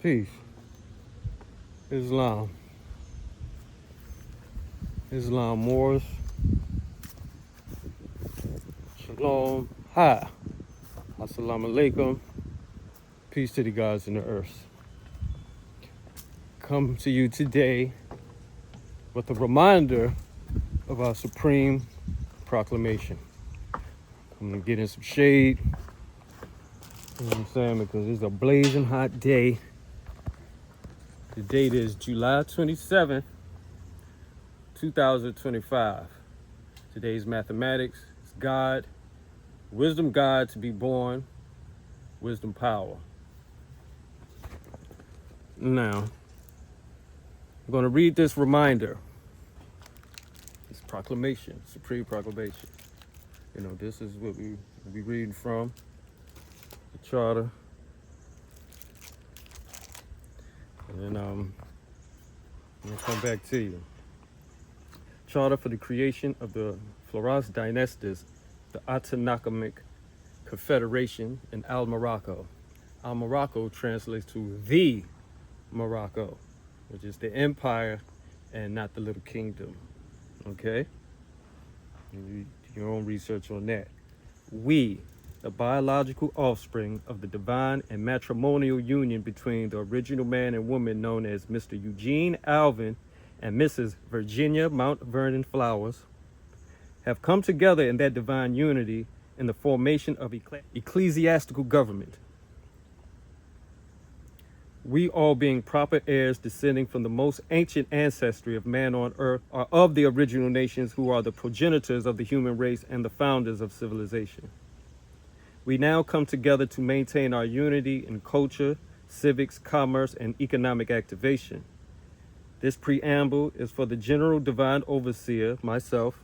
Peace. Islam. Islam Moors. Shalom. Hi. Assalamu alaikum. Peace to the gods in the earth. Come to you today with a reminder of our supreme proclamation. I'm gonna get in some shade. You know what I'm saying? Because it's a blazing hot day. The date is July 27th, 2025. Today's mathematics is God, wisdom God to be born, wisdom power. Now, I'm going to read this reminder, this proclamation, supreme proclamation. You know, this is what we'll be reading from the charter. And then I'm going to come back to you. Charter for the creation of the Flauras Dynastes, the Atanakamic Confederation in Al-Morocco. Al-Morocco translates to the Morocco, which is the empire and not the little kingdom. Okay? You do your own research on that. We, the biological offspring of the divine and matrimonial union between the original man and woman known as Mr. Eugene Alvin and Mrs. Virginia Mount Vernon Flowers, have come together in that divine unity in the formation of ecclesiastical government. We, all being proper heirs descending from the most ancient ancestry of man on earth, are of the original nations who are the progenitors of the human race and the founders of civilization. We now come together to maintain our unity in culture, civics, commerce, and economic activation. This preamble is for the general divine overseer, myself,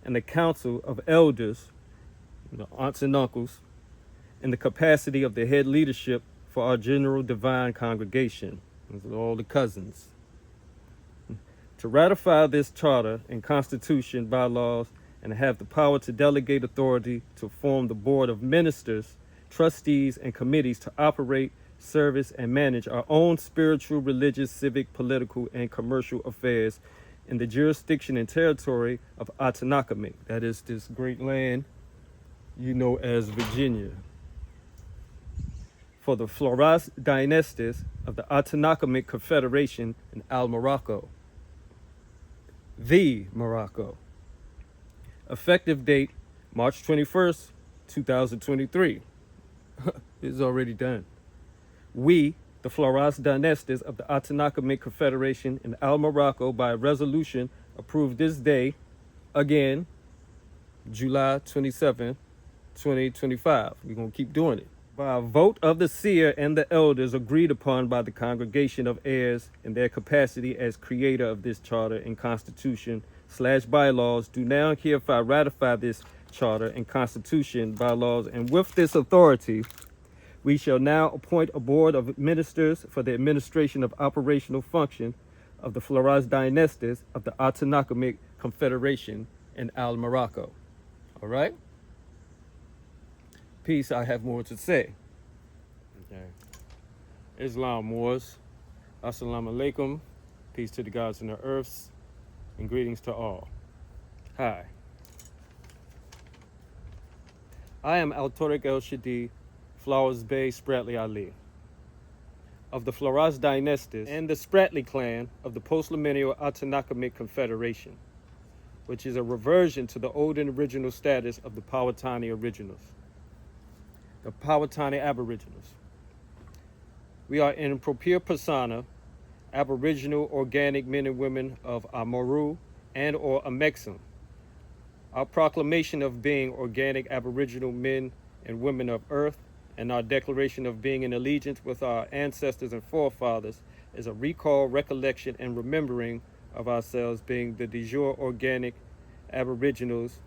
and the council of elders, the aunts and uncles, in the capacity of the head leadership for our general divine congregation. These are all the cousins. To ratify this charter and constitution, bylaws, and have the power to delegate authority to form the board of ministers, trustees, and committees to operate, service, and manage our own spiritual, religious, civic, political, and commercial affairs in the jurisdiction and territory of Atanakamic, that is this great land you know as Virginia, for the Flauras Dynastes of the Atanakamic Confederation in Al-Morocco, the Morocco. Effective date, March 21st, 2023. It's already done. We, the Flauras Dynastes of the Atanakamic Confederation in Al-Morocco, by resolution, approve this day, again, July 27th, 2025. We're going to keep doing it. By a vote of the seer and the elders agreed upon by the congregation of heirs in their capacity as creator of this charter and constitution/bylaws, do now hereby ratify this charter and constitution, bylaws, and with this authority, we shall now appoint a board of ministers for the administration of operational function of the Flauras Dynastes of the Atanakamic Confederation in Al-Morocco. All right? Peace, I have more to say. Okay. Islam Moors. Assalamu alaikum. Peace to the gods in the earths. And greetings to all. Hi. I am Al-Tariq El-Shadi, Flowers Bay Spratly Ali, of the Flauras Dynastes and the Spratly clan of the post-millennial Atanakamic Confederation, which is a reversion to the old and original status of the Powhatani originals, the Powhatani Aboriginals. We are in propria persona, Aboriginal organic men and women of Amaru and or Amexem. Our proclamation of being organic Aboriginal men and women of Earth and our declaration of being in allegiance with our ancestors and forefathers is a recall, recollection, and remembering of ourselves being the de jure organic Aboriginals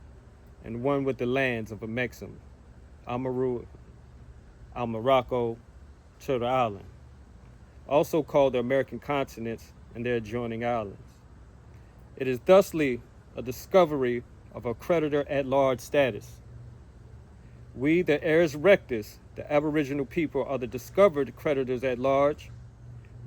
and one with the lands of Amexem, Amaru, Al-Morocco, Turtle Island, also called the American continents and their adjoining islands. It is thusly a discovery of a creditor-at-large status. We, the heirs rectus, the Aboriginal people, are the discovered creditors at large,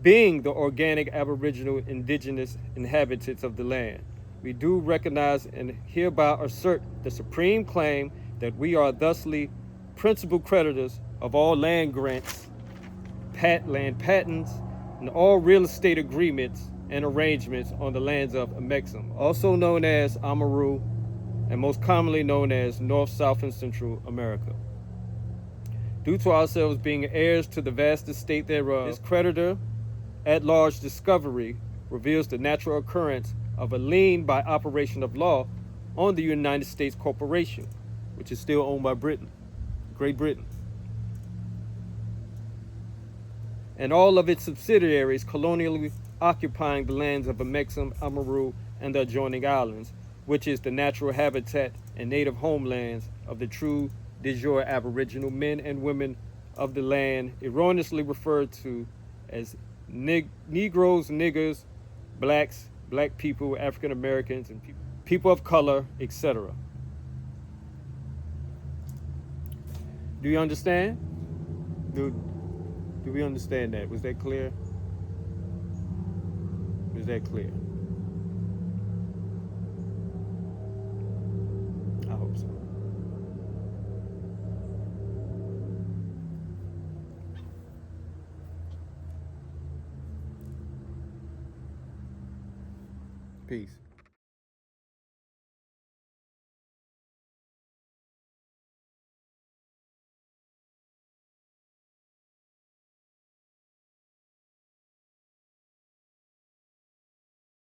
being the organic aboriginal indigenous inhabitants of the land. We do recognize and hereby assert the supreme claim that we are thusly principal creditors of all land grants, land patents, and all real estate agreements and arrangements on the lands of Amexem, also known as Amaru, and most commonly known as North, South, and Central America. Due to ourselves being heirs to the vast estate thereof, this creditor at large discovery reveals the natural occurrence of a lien by operation of law on the United States Corporation, which is still owned by Great Britain, and all of its subsidiaries colonially occupying the lands of Amexem, Amaru, and the adjoining islands, which is the natural habitat and native homelands of the true de jure aboriginal men and women of the land, erroneously referred to as Negroes, niggers, blacks, black people, African Americans, and people of color, etc. Do you understand? Do we understand that? Was that clear? Was that clear? I hope so. Peace.